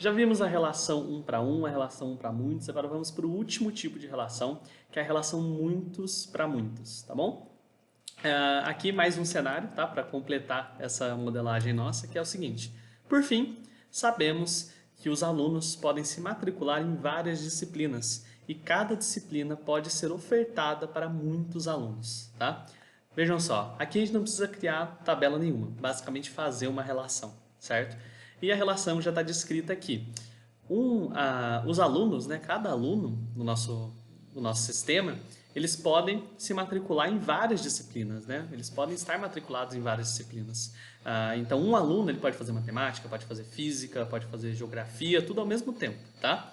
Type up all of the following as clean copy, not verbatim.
Já vimos a relação 1 para 1, a relação 1 para muitos, agora vamos para o último tipo de relação, que é a relação muitos para muitos, tá bom? Aqui mais um cenário, tá? Para completar essa modelagem nossa, que é o seguinte. Por fim, sabemos que os alunos podem se matricular em várias disciplinas e cada disciplina pode ser ofertada para muitos alunos, tá? Vejam só, aqui a gente não precisa criar tabela nenhuma, basicamente fazer uma relação, certo? E a relação já está descrita aqui. Os alunos, né, cada aluno no nosso sistema, eles podem se matricular em várias disciplinas, né? Eles podem estar matriculados em várias disciplinas. Então, um aluno ele pode fazer matemática, pode fazer física, pode fazer geografia, tudo ao mesmo tempo, tá?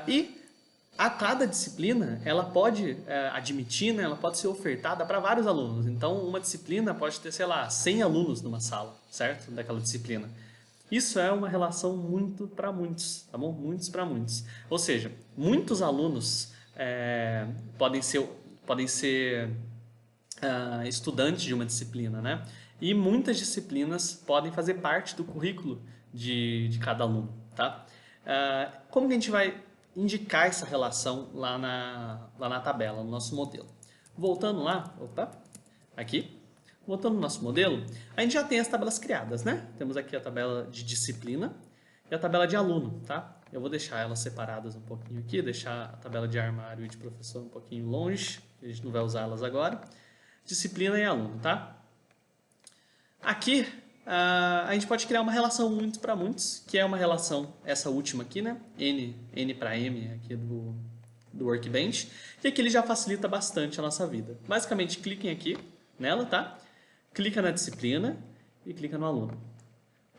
E a cada disciplina, ela pode admitir, né, ela pode ser ofertada para vários alunos. Então, uma disciplina pode ter, sei lá, 100 alunos numa sala, certo? Daquela disciplina. Isso é uma relação muito para muitos, tá bom? Muitos para muitos. Ou seja, muitos alunos podem ser estudantes de uma disciplina, né? E muitas disciplinas podem fazer parte do currículo de cada aluno, tá? Como que a gente vai indicar essa relação lá na tabela, no nosso modelo? Voltando lá, aqui. Voltando no nosso modelo, a gente já tem as tabelas criadas, né? Temos aqui a tabela de disciplina e a tabela de aluno, tá? Eu vou deixar elas separadas um pouquinho aqui, deixar a tabela de armário e de professor um pouquinho longe, a gente não vai usar elas agora. Disciplina e aluno, tá? Aqui, a gente pode criar uma relação muitos para muitos, que é uma relação, essa última aqui, né? N para M aqui do Workbench, e aqui ele já facilita bastante a nossa vida. Basicamente, cliquem aqui nela, tá? Clica na disciplina e clica no aluno.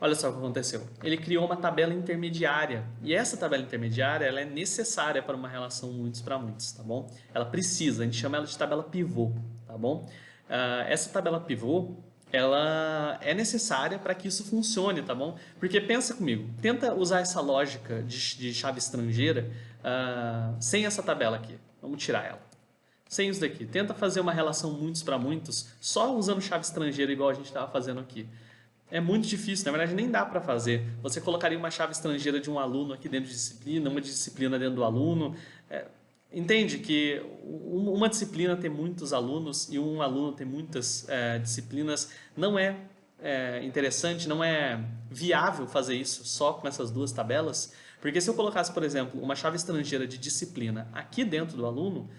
Olha só o que aconteceu. Ele criou uma tabela intermediária. E essa tabela intermediária ela é necessária para uma relação muitos para muitos, tá bom? Ela precisa, a gente chama ela de tabela pivô, tá bom? Essa tabela pivô, ela é necessária para que isso funcione, tá bom? Porque pensa comigo, tenta usar essa lógica de chave estrangeira sem essa tabela aqui. Vamos tirar ela. Sem isso daqui. Tenta fazer uma relação muitos para muitos só usando chave estrangeira igual a gente estava fazendo aqui. É muito difícil, na verdade nem dá para fazer. Você colocaria uma chave estrangeira de um aluno aqui dentro de disciplina, uma disciplina dentro do aluno. Entende que uma disciplina tem muitos alunos e um aluno tem muitas disciplinas. Não é interessante, não é viável fazer isso só com essas duas tabelas. Porque se eu colocasse, por exemplo, uma chave estrangeira de disciplina aqui dentro do aluno,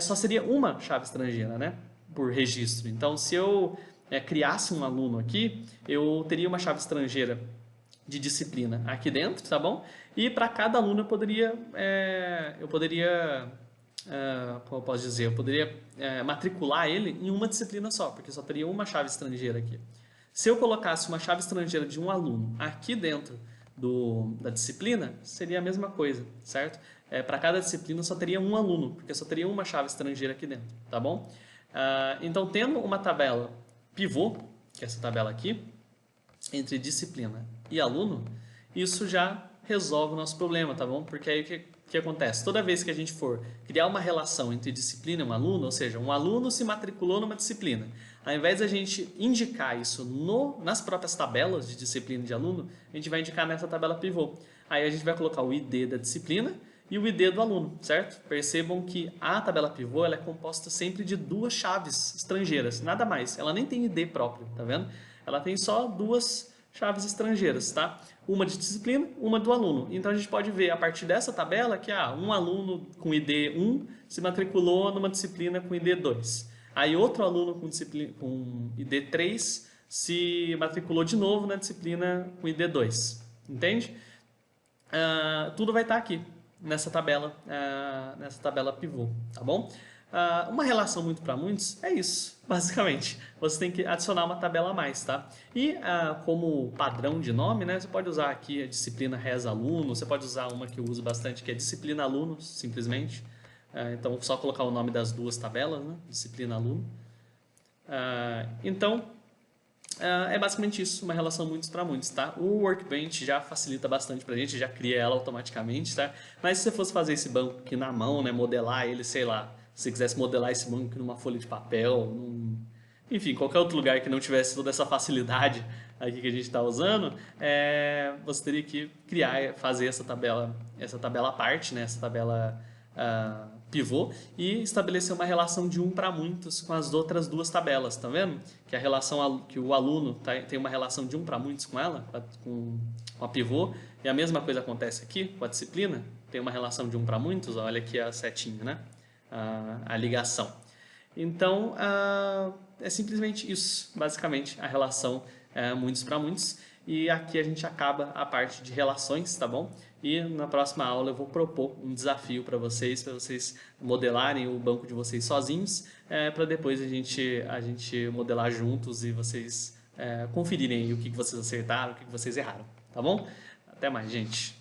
só seria uma chave estrangeira, né? Por registro. Então, se eu criasse um aluno aqui, eu teria uma chave estrangeira de disciplina aqui dentro, tá bom? E para cada aluno eu poderia como eu posso dizer, eu poderia matricular ele em uma disciplina só, porque só teria uma chave estrangeira aqui. Se eu colocasse uma chave estrangeira de um aluno aqui dentro da disciplina, seria a mesma coisa, certo? Para cada disciplina só teria um aluno, porque só teria uma chave estrangeira aqui dentro, tá bom? Então, tendo uma tabela pivô, que é essa tabela aqui, entre disciplina e aluno, isso já resolve o nosso problema, tá bom? Porque aí o que acontece? Toda vez que a gente for criar uma relação entre disciplina e um aluno, ou seja, um aluno se matriculou numa disciplina, ao invés de a gente indicar isso nas próprias tabelas de disciplina e de aluno, a gente vai indicar nessa tabela pivô. Aí a gente vai colocar o ID da disciplina e o ID do aluno, certo? Percebam que a tabela pivô ela é composta sempre de duas chaves estrangeiras, nada mais. Ela nem tem ID próprio, tá vendo? Ela tem só duas chaves estrangeiras, tá? Uma de disciplina, uma do aluno. Então a gente pode ver a partir dessa tabela que um aluno com ID 1 se matriculou numa disciplina com ID 2. Aí outro aluno com ID 3 se matriculou de novo na disciplina com ID 2. Entende? Tudo vai estar aqui nessa tabela pivô, tá bom? Uma relação muito para muitos é isso, basicamente. Você tem que adicionar uma tabela a mais, tá? E como padrão de nome, né, você pode usar aqui a disciplina res-aluno, você pode usar uma que eu uso bastante, que é disciplina aluno, simplesmente. Então, só colocar o nome das duas tabelas, né? Disciplina aluno. Então, é basicamente isso, uma relação muitos para muitos, tá? O Workbench já facilita bastante pra gente, já cria ela automaticamente, tá? Mas se você fosse fazer esse banco aqui na mão, né, modelar ele, sei lá, se você quisesse modelar esse banco numa folha de papel, enfim, qualquer outro lugar que não tivesse toda essa facilidade aqui que a gente está usando, você teria que criar, fazer essa tabela à parte, né? Essa tabela pivô e estabelecer uma relação de um para muitos com as outras duas tabelas, tá vendo? Que a relação que o aluno tem uma relação de um para muitos com ela, com a pivô, e a mesma coisa acontece aqui com a disciplina, tem uma relação de um para muitos, olha aqui a setinha, né? A ligação. Então, é simplesmente isso, basicamente, a relação muitos para muitos. E aqui a gente acaba a parte de relações, tá bom? E na próxima aula eu vou propor um desafio para vocês modelarem o banco de vocês sozinhos, para depois a gente modelar juntos e vocês conferirem o que vocês acertaram, o que vocês erraram, tá bom? Até mais, gente!